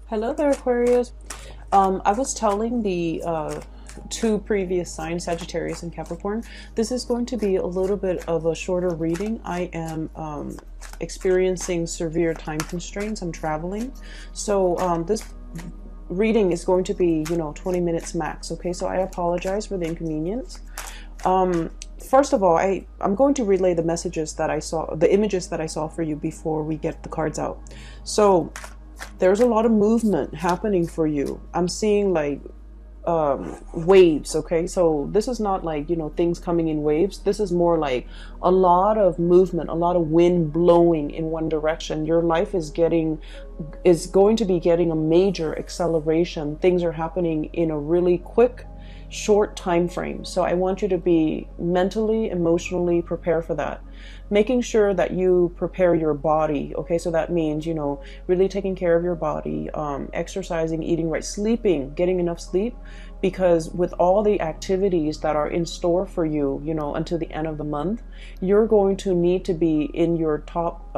Hello there, Aquarius. I was telling the two previous signs, Sagittarius and Capricorn, this is going to be a little bit of a shorter reading. I am experiencing severe time constraints. I'm traveling. So this reading is going to be, 20 minutes max. Okay, so I apologize for the inconvenience. First of all, I'm going to relay the messages that I saw, the images that I saw for you before we get the cards out. So there's a lot of movement happening for you. I'm seeing like waves. Okay, so this is not like things coming in waves. This is more like a lot of movement, a lot of wind blowing in one direction. Your life is going to be getting a major acceleration. Things are happening in a really quick, short time frame. So I want you to be mentally, emotionally prepared for that. Making sure that you prepare your body. Okay, so that means really taking care of your body, exercising, eating right, sleeping, getting enough sleep, because with all the activities that are in store for you, until the end of the month, you're going to need to be in your top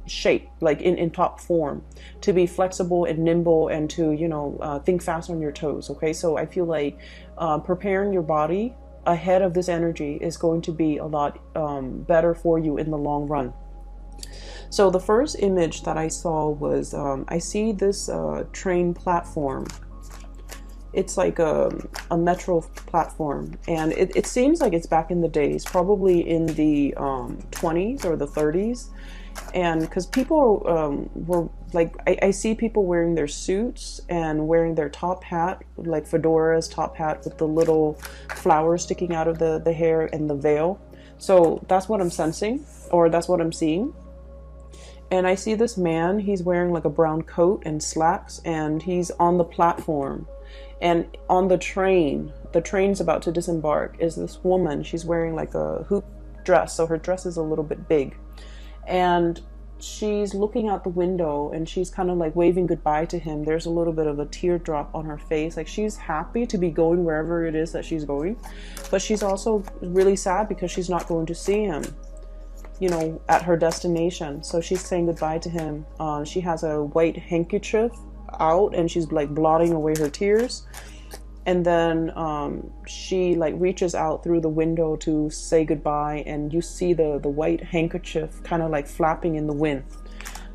shape, like in top form, to be flexible and nimble and to think fast on your toes. Okay, so I feel like preparing your body ahead of this energy is going to be a lot better for you in the long run. So the first image that I saw was I see this train platform. It's like a metro platform, and it seems like it's back in the days, probably in the 20s or the 30s. And because people were like, I see people wearing their suits and wearing their top hat, like fedoras, top hat with the little flowers sticking out of the hair and the veil. So that's what I'm sensing, or that's what I'm seeing. And I see this man, he's wearing like a brown coat and slacks, and he's on the platform. And on the train's about to disembark, is this woman. She's wearing like a hoop dress, so her dress is a little bit big. And she's looking out the window and she's kind of like waving goodbye to him. There's a little bit of a teardrop on her face. Like, she's happy to be going wherever it is that she's going. But she's also really sad because she's not going to see him, at her destination. So she's saying goodbye to him. She has a white handkerchief out and she's like blotting away her tears. And then she like reaches out through the window to say goodbye, and you see the white handkerchief kind of like flapping in the wind.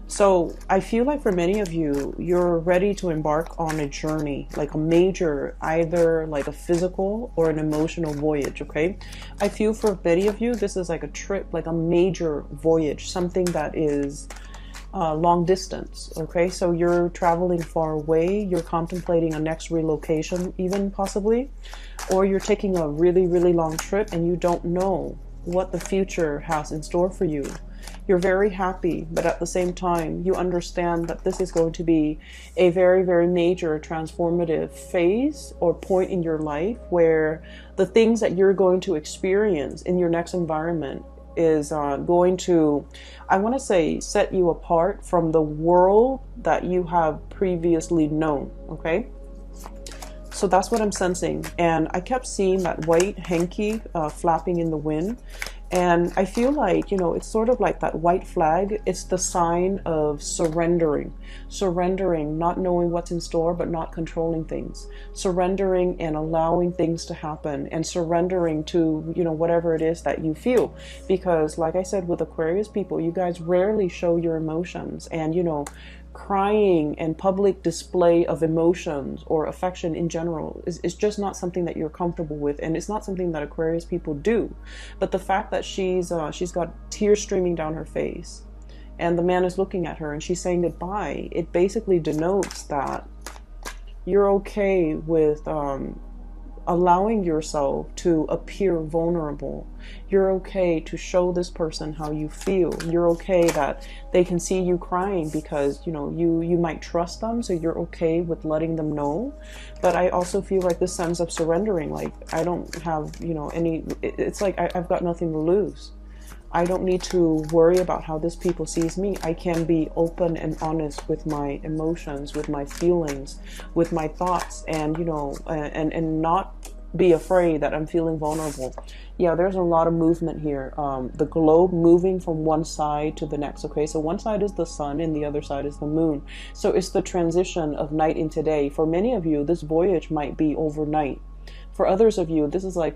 So I feel like for many of you, you're ready to embark on a journey, like a major, either like a physical or an emotional voyage. Okay, I feel for many of you, this is like a trip, like a major voyage, something that is long distance. Okay, so you're traveling far away, you're contemplating a next relocation even possibly, or you're taking a really, really long trip and you don't know what the future has in store for you. You're very happy, but at the same time you understand that this is going to be a very, very major transformative phase or point in your life, where the things that you're going to experience in your next environment is going to, I want to say, set you apart from the world that you have previously known. Okay, so that's what I'm sensing. And I kept seeing that white hanky flapping in the wind. And I feel like, it's sort of like that white flag. It's the sign of surrendering, not knowing what's in store, but not controlling things, surrendering and allowing things to happen, and surrendering to, whatever it is that you feel. Because like I said, with Aquarius people, you guys rarely show your emotions, and, crying and public display of emotions or affection in general is just not something that you're comfortable with, and it's not something that Aquarius people do. But the fact that she's got tears streaming down her face, and the man is looking at her and she's saying goodbye, it basically denotes that you're okay with allowing yourself to appear vulnerable. You're okay to show this person how you feel. You're okay that they can see you crying because you might trust them, so you're okay with letting them know. But I also feel like this sense of surrendering, like, I don't have any, it's like I've got nothing to lose. I don't need to worry about how this people sees me. I can be open and honest with my emotions, with my feelings, with my thoughts, and and not be afraid, that I'm feeling vulnerable. Yeah, there's a lot of movement here. The globe moving from one side to the next. Okay, so one side is the sun and the other side is the moon. So it's the transition of night into day. For many of you, this voyage might be overnight. For others of you, this is like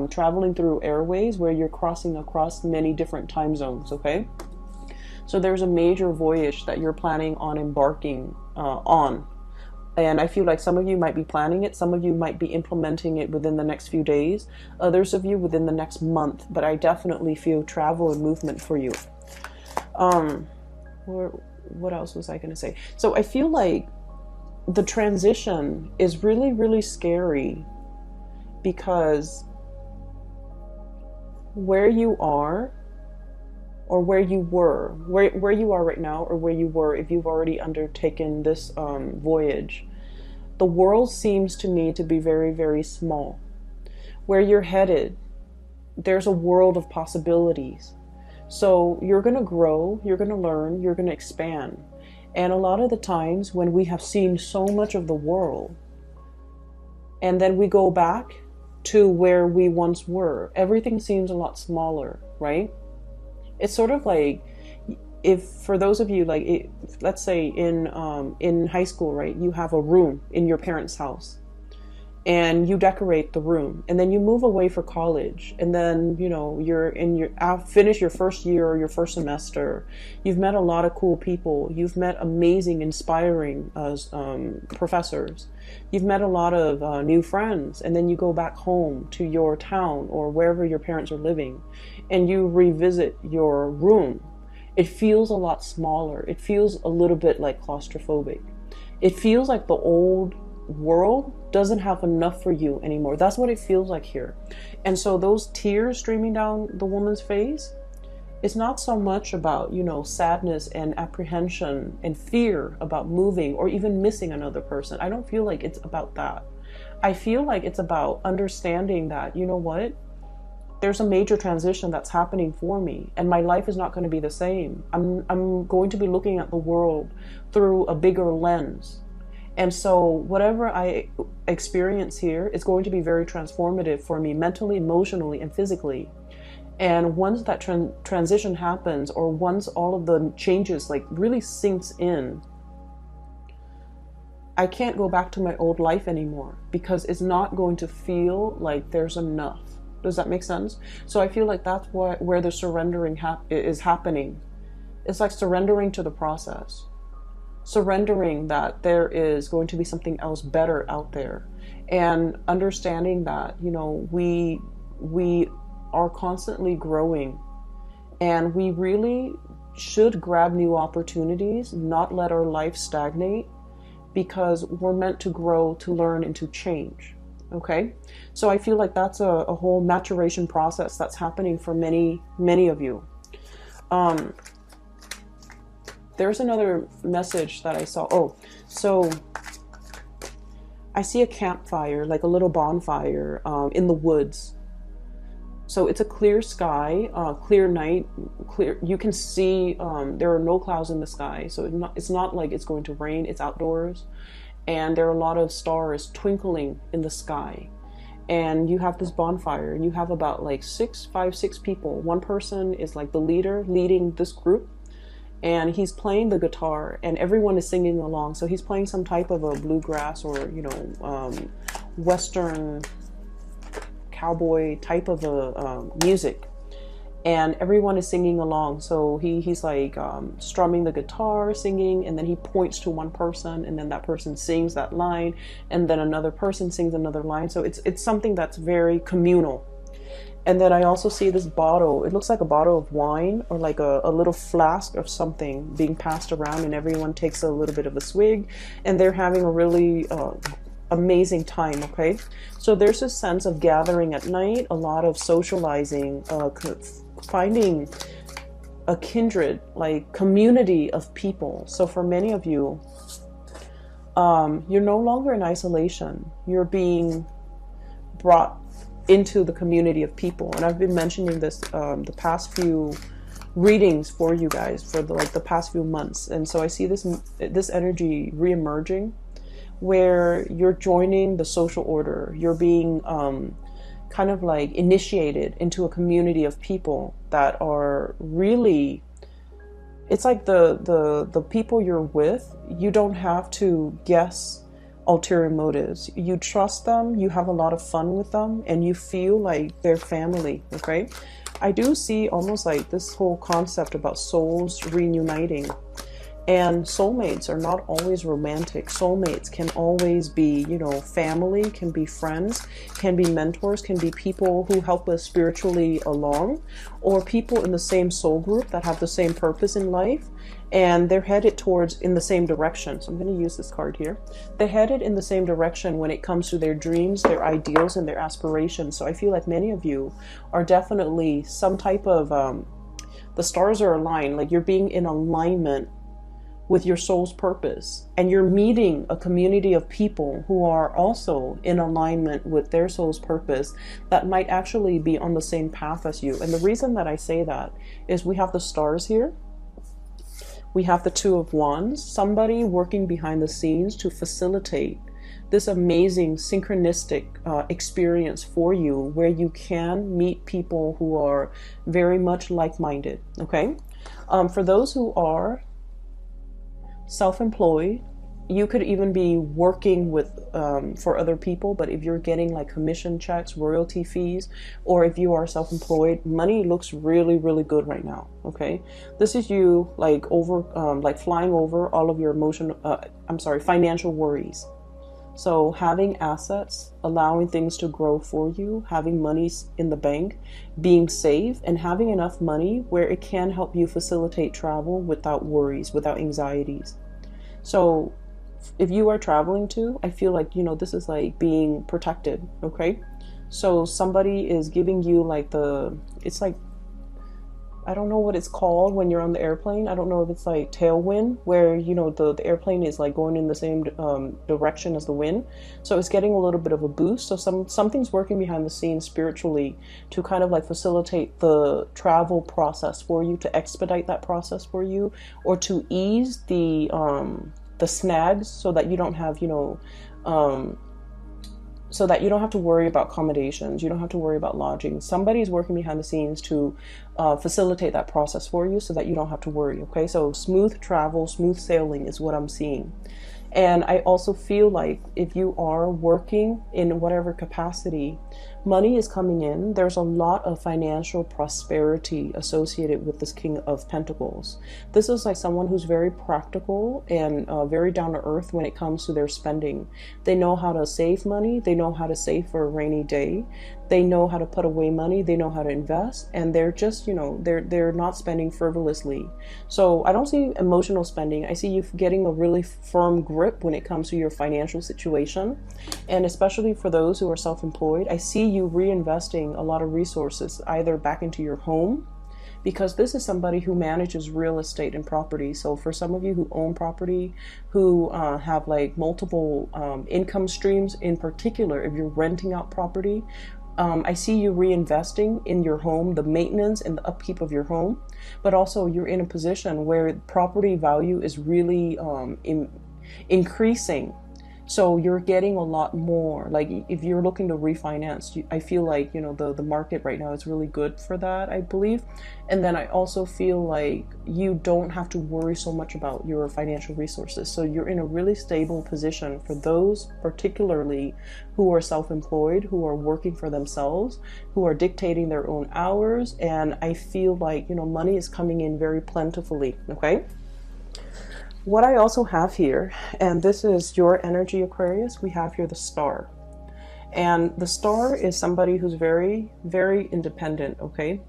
traveling through airways where you're crossing across many different time zones. Okay, so there's a major voyage that you're planning on embarking on. And I feel like some of you might be planning it. Some of you might be implementing it within the next few days. Others of you within the next month. But I definitely feel travel and movement for you. What else was I going to say? So I feel like the transition is really, really scary, because where you are, or where you were, where you are right now, or where you were if you've already undertaken this voyage, the world seems to me to be very, very small. Where you're headed, there's a world of possibilities. So you're going to grow, you're going to learn, you're going to expand. And a lot of the times when we have seen so much of the world, and then we go back to where we once were, everything seems a lot smaller, right? It's sort of like, if for those of you, like, let's say in high school, right, you have a room in your parents' house and you decorate the room, and then you move away for college, and then, you know, you're finish your first year or your first semester. You've met a lot of cool people. You've met amazing, inspiring professors. You've met a lot of new friends, and then you go back home to your town or wherever your parents are living, and you revisit your room. It feels a lot smaller. It feels a little bit like claustrophobic. It feels like the old world doesn't have enough for you anymore. That's what it feels like here. And so those tears streaming down the woman's face, it's not so much about, you know, sadness and apprehension and fear about moving or even missing another person. I don't feel like it's about that. I feel like it's about understanding that, you know what? There's a major transition that's happening for me, and my life is not going to be the same. I'm going to be looking at the world through a bigger lens. And so whatever I experience here is going to be very transformative for me mentally, emotionally, and physically. And once that transition happens, or once all of the changes like really sinks in, I can't go back to my old life anymore, because it's not going to feel like there's enough. Does that make sense? So I feel like that's where the surrendering is happening. It's like surrendering to the process. Surrendering that there is going to be something else better out there. And understanding that, you know, we are constantly growing. And we really should grab new opportunities, not let our life stagnate, because we're meant to grow, to learn, and to change. Okay, so I feel like that's a whole maturation process that's happening for many of you. There's another message that I saw. Oh, so I see a campfire, like a little bonfire in the woods. So it's a clear sky, clear night, clear. You can see there are no clouds in the sky, so it's not like it's going to rain. It's outdoors. And there are a lot of stars twinkling in the sky. And you have this bonfire, and you have about like 6 people. One person is like the leader leading this group, and he's playing the guitar, and everyone is singing along. So he's playing some type of a bluegrass or, you know, Western cowboy type of a music. And everyone is singing along. So he's like strumming the guitar, singing, and then he points to one person, and then that person sings that line, and then another person sings another line. So it's something that's very communal. And then I also see this bottle. It looks like a bottle of wine, or like a little flask of something being passed around, and everyone takes a little bit of a swig, and they're having a really amazing time. Okay, so there's a sense of gathering at night, a lot of socializing, finding a kindred, like community of people. So for many of you, you're no longer in isolation. You're being brought into the community of people. And I've been mentioning this the past few readings for you guys for the past few months. And so I see this energy re-emerging, where you're joining the social order. You're being kind of like initiated into a community of people that are really, it's like the people you're with, you don't have to guess ulterior motives. You trust them, you have a lot of fun with them, and you feel like they're family, okay? I do see almost like this whole concept about souls reuniting. And soulmates are not always romantic. Soulmates can always be, you know, family, can be friends, can be mentors, can be people who help us spiritually along, or people in the same soul group that have the same purpose in life, and they're headed towards in the same direction. So I'm going to use this card here. They're headed in the same direction when it comes to their dreams, their ideals, and their aspirations. So I feel like many of you are definitely some type of, the stars are aligned, like you're being in alignment with your soul's purpose, and you're meeting a community of people who are also in alignment with their soul's purpose that might actually be on the same path as you. And the reason that I say that is we have the stars here, we have the Two of Wands, somebody working behind the scenes to facilitate this amazing synchronistic experience for you, where you can meet people who are very much like-minded, okay? For those who are self-employed, you could even be working with for other people, but if you're getting like commission checks, royalty fees, or if you are self-employed, money looks really, really good right now, okay? This is you like like flying over all of your financial worries. So having assets, allowing things to grow for you, having money in the bank, being safe, and having enough money where it can help you facilitate travel without worries, without anxieties. So if you are traveling too, I feel like, you know, this is like being protected, okay? So somebody is giving you like it's like, I don't know what it's called when you're on the airplane. I don't know if it's like tailwind, where, you know, the airplane is like going in the same direction as the wind. So it's getting a little bit of a boost. So something's working behind the scenes spiritually to kind of like facilitate the travel process for you, to expedite that process for you, or to ease the snags so that you don't have, you know, so that you don't have to worry about accommodations, you don't have to worry about lodging. Somebody's working behind the scenes to facilitate that process for you so that you don't have to worry, okay? So smooth travel, smooth sailing is what I'm seeing. And I also feel like if you are working in whatever capacity, money is coming in. There's a lot of financial prosperity associated with this King of Pentacles. This is like someone who's very practical and very down to earth when it comes to their spending. They know how to save money. They know how to save for a rainy day. They know how to put away money. They know how to invest, and they're just, you know, they're not spending frivolously. So I don't see emotional spending. I see you getting a really firm grip when it comes to your financial situation. And especially for those who are self-employed, I see you reinvesting a lot of resources either back into your home, because this is somebody who manages real estate and property. So for some of you who own property, who have like multiple income streams, in particular, if you're renting out property, I see you reinvesting in your home, the maintenance and the upkeep of your home, but also you're in a position where property value is really increasing. So you're getting a lot more. Like if you're looking to refinance, I feel like, you know, the market right now is really good for that, I believe. And then I also feel like you don't have to worry so much about your financial resources. So you're in a really stable position for those particularly who are self-employed, who are working for themselves, who are dictating their own hours. And I feel like, you know, money is coming in very plentifully, okay? What I also have here, and this is your energy, Aquarius, we have here the star. And the star is somebody who's very, very independent, okay?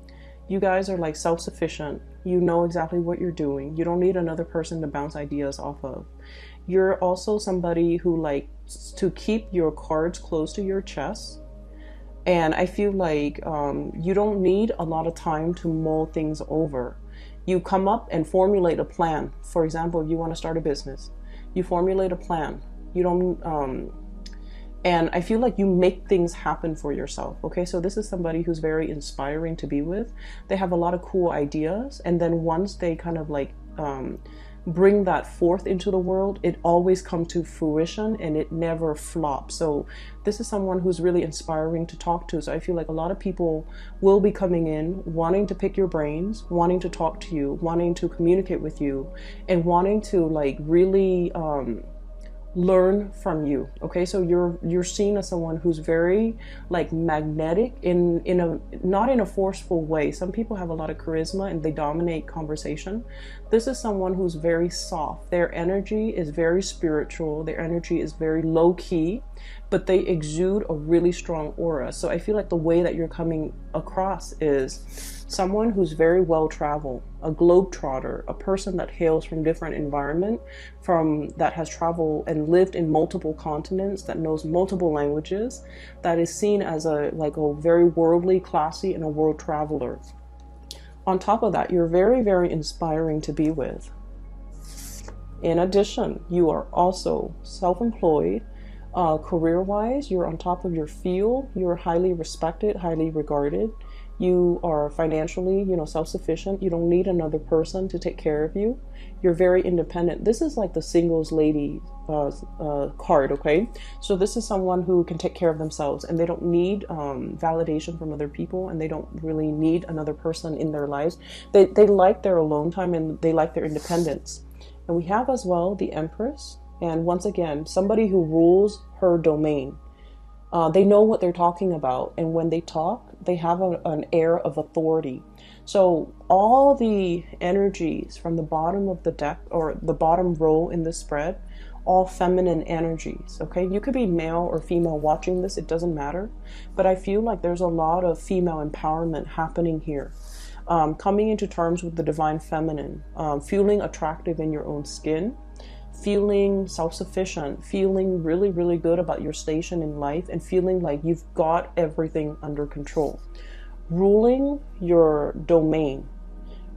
You guys are like self-sufficient. You know exactly what you're doing. You don't need another person to bounce ideas off of. You're also somebody who likes to keep your cards close to your chest. And I feel like you don't need a lot of time to mull things over. You come up and formulate a plan. For example, if you want to start a business, you formulate a plan. You don't, and I feel like you make things happen for yourself. Okay, so this is somebody who's very inspiring to be with. They have a lot of cool ideas, and then once they kind of like bring that forth into the world, it always comes to fruition and it never flops. So this is someone who's really inspiring to talk to. So I feel like a lot of people will be coming in wanting to pick your brains, wanting to talk to you, wanting to communicate with you, and wanting to like really learn from you. Okay, so you're seen as someone who's very like magnetic in a, not in a forceful way. Some people have a lot of charisma and they dominate conversation. This is someone who's very soft. Their energy is very spiritual, their energy is very low key, but they exude a really strong aura. So I feel like the way that you're coming across is someone who's very well traveled, a globetrotter, a person that hails from different environment, that has traveled and lived in multiple continents, that knows multiple languages, that is seen as a very worldly, classy, and a world traveler. On top of that, you're very, very inspiring to be with. In addition, you are also self-employed. Career-wise, you're on top of your field. You're highly respected, highly regarded. You are financially, self-sufficient. You don't need another person to take care of you. You're very independent. This is like the singles lady card, okay? So this is someone who can take care of themselves and they don't need validation from other people, and they don't really need another person in their lives. They like their alone time and they like their independence. And we have as well the Empress. And once again, somebody who rules her domain. They know what they're talking about, and when they talk, they have an air of authority. So all the energies from the bottom of the deck, or the bottom row in this spread, all feminine energies, okay? You could be male or female watching this, it doesn't matter. But I feel like there's a lot of female empowerment happening here. Coming into terms with the divine feminine, feeling attractive in your own skin, feeling self-sufficient, feeling really, really good about your station in life, and feeling like you've got everything under control. Ruling your domain,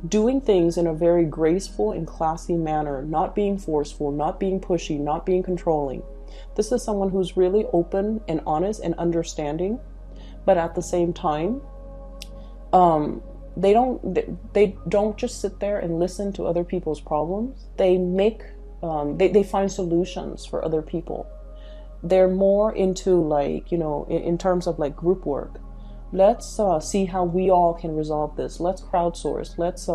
doing things in a very graceful and classy manner, not being forceful, not being pushy, not being controlling. This is someone who's really open and honest and understanding, but at the same time, they don't just sit there and listen to other people's problems. They make they find solutions for other people. They're more into in terms of like group work. Let's see how we all can resolve this. Let's crowdsource. Let's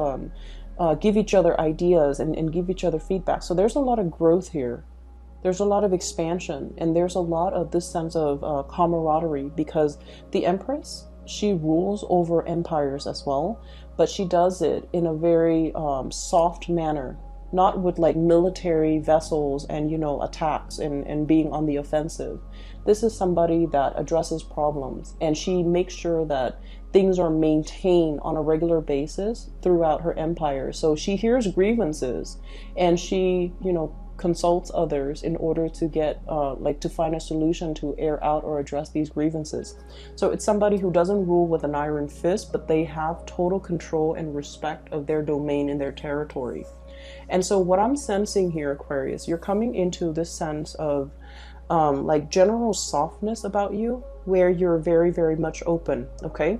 give each other ideas and give each other feedback. So there's a lot of growth here. There's a lot of expansion, and there's a lot of this sense of camaraderie, because the Empress, she rules over empires as well, but she does it in a very soft manner. Not with like military vessels and attacks and being on the offensive. This is somebody that addresses problems, and she makes sure that things are maintained on a regular basis throughout her empire. So she hears grievances, and she consults others in order to get to find a solution to air out or address these grievances. So it's somebody who doesn't rule with an iron fist, but they have total control and respect of their domain and their territory. And so what I'm sensing here, Aquarius, you're coming into this sense of general softness about you, where you're very, very much open, okay?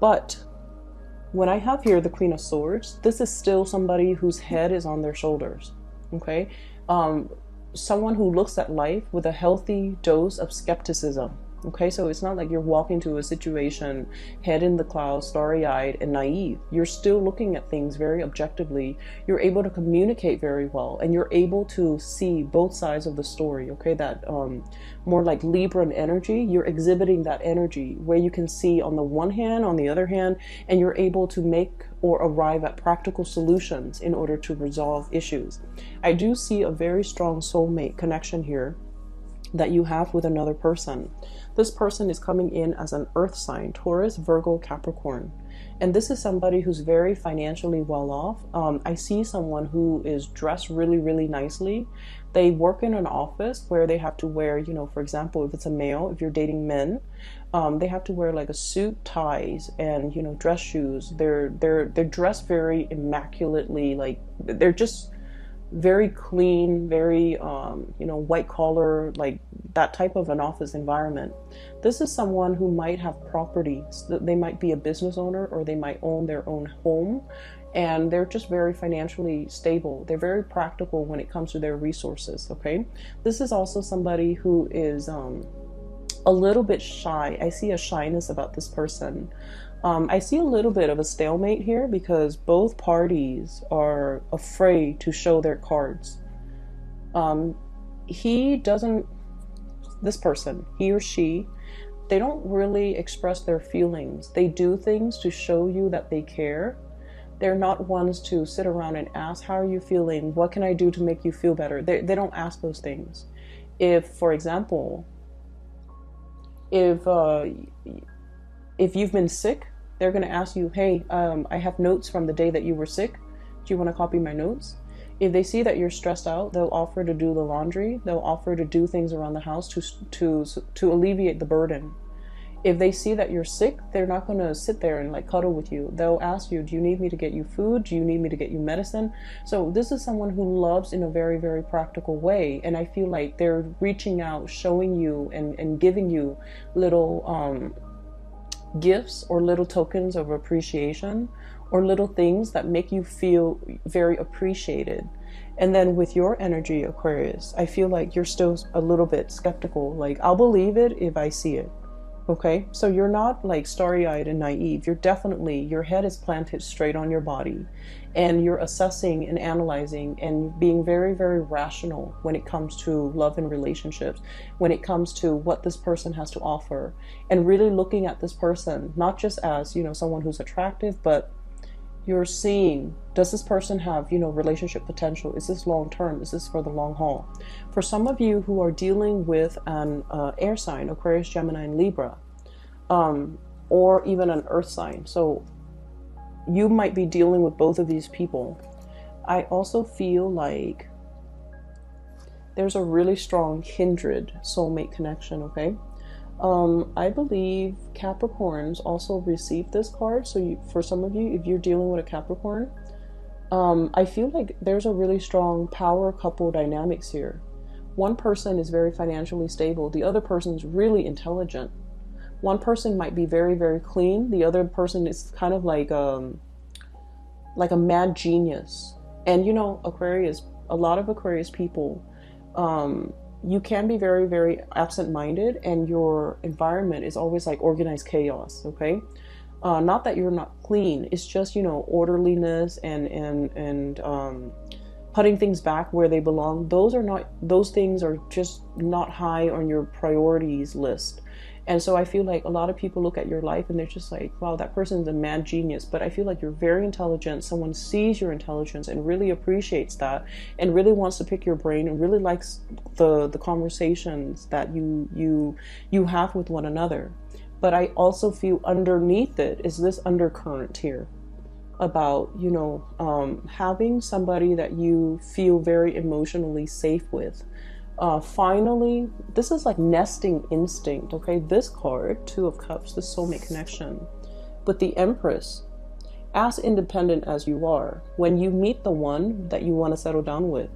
But when I have here the Queen of Swords, this is still somebody whose head is on their shoulders, okay? Someone who looks at life with a healthy dose of skepticism. Okay, so it's not like you're walking to a situation head in the clouds, starry-eyed and naive. You're still looking at things very objectively. You're able to communicate very well, and you're able to see both sides of the story. Okay, that more like Libran energy, you're exhibiting that energy where you can see on the one hand, on the other hand, and you're able to make or arrive at practical solutions in order to resolve issues. I do see a very strong soulmate connection here that you have with another person. This person is coming in as an earth sign, Taurus, Virgo, Capricorn. And this is somebody who's very financially well off. I see someone who is dressed really, really nicely. They work in an office where they have to wear, for example, if it's a male, if you're dating men, they have to wear like a suit, ties, and, dress shoes. They're dressed very immaculately, like they're just very clean, very, white collar, like that type of an office environment. This is someone who might have property. They might be a business owner, or they might own their own home. and they're just very financially stable. They're very practical when it comes to their resources, okay? This is also somebody who is a little bit shy. I see a shyness about this person. I see a little bit of a stalemate here because both parties are afraid to show their cards. This person, he or she, they don't really express their feelings. They do things to show you that they care. They're not ones to sit around and ask, how are you feeling? What can I do to make you feel better? They don't ask those things. If, for example, if you've been sick, they're going to ask you, hey, I have notes from the day that you were sick. Do you want to copy my notes? If they see that you're stressed out, they'll offer to do the laundry. They'll offer to do things around the house to alleviate the burden. If they see that you're sick, they're not going to sit there and like cuddle with you. They'll ask you, do you need me to get you food? Do you need me to get you medicine? So this is someone who loves in a very, very practical way. And I feel like they're reaching out, showing you and giving you little gifts or little tokens of appreciation or little things that make you feel very appreciated. And then with your energy, Aquarius, I feel like you're still a little bit skeptical. Like, I'll believe it if I see it. Okay, so you're not like starry-eyed and naive. You're definitely, your head is planted straight on your body and you're assessing and analyzing and being very, very rational when it comes to love and relationships, when it comes to what this person has to offer, and really looking at this person, not just as, someone who's attractive, but you're seeing, does this person have, relationship potential? Is this long term? Is this for the long haul? For some of you who are dealing with an air sign, Aquarius, Gemini, and Libra, or even an earth sign, so you might be dealing with both of these people. I also feel like there's a really strong kindred soulmate connection, okay? I believe Capricorns also received this card. So for some of you, if you're dealing with a Capricorn, I feel like there's a really strong power couple dynamics here. One person is very financially stable. The other person's really intelligent. One person might be very, very clean. The other person is kind of like a mad genius. And Aquarius, a lot of Aquarius people, you can be very, very absent-minded, and your environment is always like organized chaos, okay? Not that you're not clean, it's just, orderliness and putting things back where they belong. Those things are just not high on your priorities list. And so I feel like a lot of people look at your life and they're just like, wow, that person's a mad genius. But I feel like you're very intelligent. Someone sees your intelligence and really appreciates that and really wants to pick your brain and really likes the conversations that you have with one another. But I also feel underneath it is this undercurrent here about, having somebody that you feel very emotionally safe with. Finally, this is like nesting instinct, okay? This card, Two of Cups, the soulmate connection. But the Empress, as independent as you are, when you meet the one that you want to settle down with,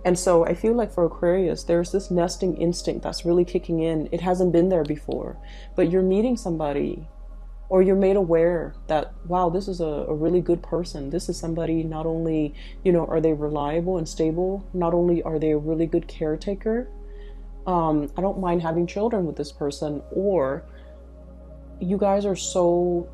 And so I feel like for Aquarius, there's this nesting instinct that's really kicking in. It hasn't been there before, but you're meeting somebody, or you're made aware that, wow, this is a really good person. This is somebody, not only, are they reliable and stable, not only are they a really good caretaker, I don't mind having children with this person, or you guys are so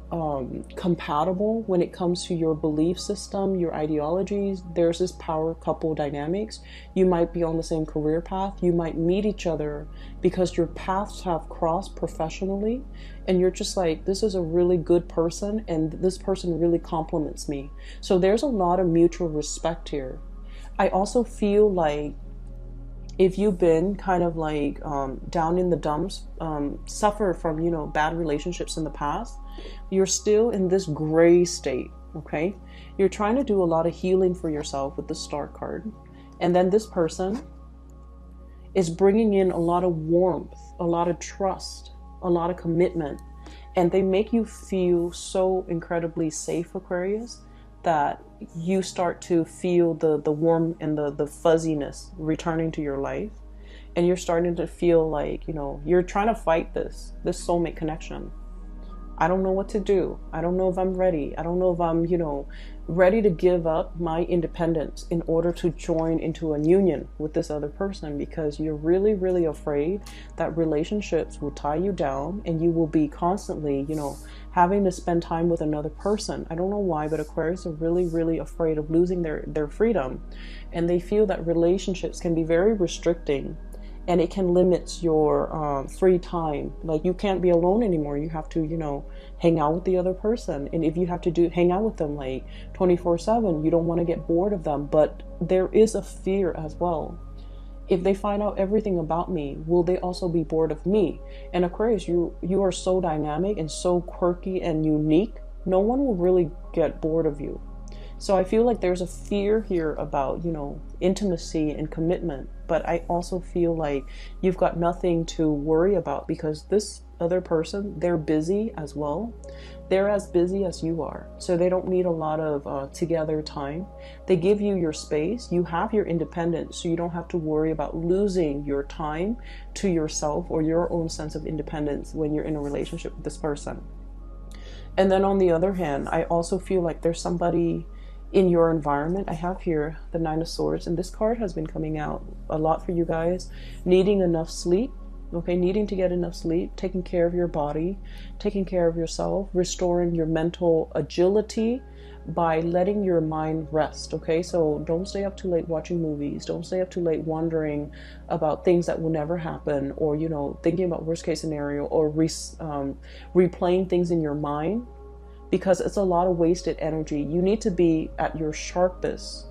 compatible when it comes to your belief system, your ideologies. There's this power couple dynamics. You might be on the same career path. You might meet each other because your paths have crossed professionally, and you're just like, this is a really good person and this person really compliments me. So there's a lot of mutual respect here. I also feel like if you've been kind of like down in the dumps, suffer from, bad relationships in the past, you're still in this gray state, okay? You're trying to do a lot of healing for yourself with the Star card. And then this person is bringing in a lot of warmth, a lot of trust, a lot of commitment. And they make you feel so incredibly safe, Aquarius, that you start to feel the warmth and the fuzziness returning to your life. And you're starting to feel like, you're trying to fight this soulmate connection. I don't know what to do. I don't know if I'm ready. I don't know if I'm, ready to give up my independence in order to join into a union with this other person, because you're really, really afraid that relationships will tie you down and you will be constantly, having to spend time with another person. I don't know why, but Aquarius are really, really afraid of losing their freedom. And they feel that relationships can be very restricting, and it can limit your free time. Like, you can't be alone anymore. You have to, hang out with the other person. And if you have to hang out with them like 24/7, you don't want to get bored of them. But there is a fear as well. If they find out everything about me, will they also be bored of me? And Aquarius, you are so dynamic and so quirky and unique. No one will really get bored of you. So I feel like there's a fear here about, intimacy and commitment. But I also feel like you've got nothing to worry about, because this other person, they're busy as well. They're as busy as you are. So they don't need a lot of together time. They give you your space. You have your independence. So you don't have to worry about losing your time to yourself or your own sense of independence when you're in a relationship with this person. And then on the other hand, I also feel like there's somebody in your environment. I have here the Nine of Swords, and this card has been coming out a lot for you guys. Needing enough sleep, okay? Needing to get enough sleep, taking care of your body, taking care of yourself, restoring your mental agility by letting your mind rest, okay? So don't stay up too late watching movies. Don't stay up too late wondering about things that will never happen, or, thinking about worst case scenario, or replaying things in your mind, because it's a lot of wasted energy. You need to be at your sharpest.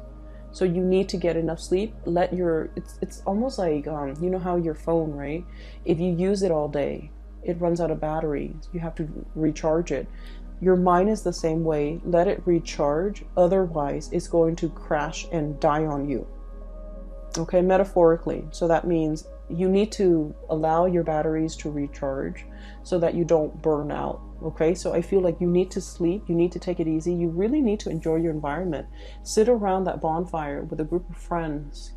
So you need to get enough sleep. It's almost like, how your phone, right? If you use it all day, it runs out of battery. You have to recharge it. Your mind is the same way. Let it recharge. Otherwise, it's going to crash and die on you. Okay, metaphorically. So that means you need to allow your batteries to recharge so that you don't burn out. Okay, so I feel like you need to sleep, you need to take it easy, you really need to enjoy your environment. Sit around that bonfire with a group of friends,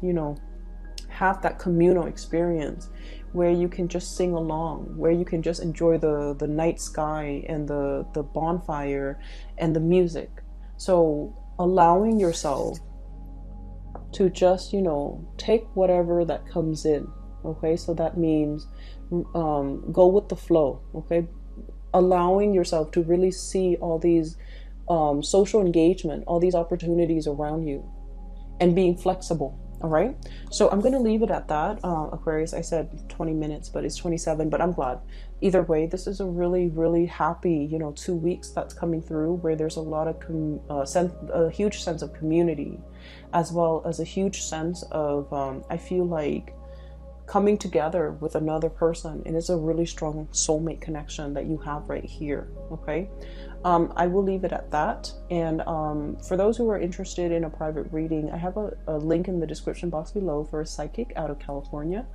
have that communal experience where you can just sing along, where you can just enjoy the night sky and the bonfire and the music. So allowing yourself to just, take whatever that comes in. Okay, so that means go with the flow. Okay, allowing yourself to really see all these social engagement, all these opportunities around you, and being flexible. All right, so I'm going to leave it at that. Aquarius, I said 20 minutes, but it's 27, but I'm glad. Either way, this is a really, really happy, 2 weeks that's coming through, where there's a lot of a huge sense of community, as well as a huge sense of, I feel like, coming together with another person. And it's a really strong soulmate connection that you have right here. Okay, I will leave it at that. And for those who are interested in a private reading, I have a link in the description box below for a psychic out of California.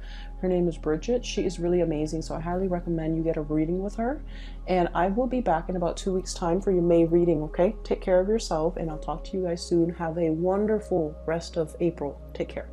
Her name is Bridget. She is really amazing, so I highly recommend you get a reading with her. And I will be back in about 2 weeks time for your May reading. Okay, take care of yourself, and I'll talk to you guys soon. Have a wonderful rest of April. Take care.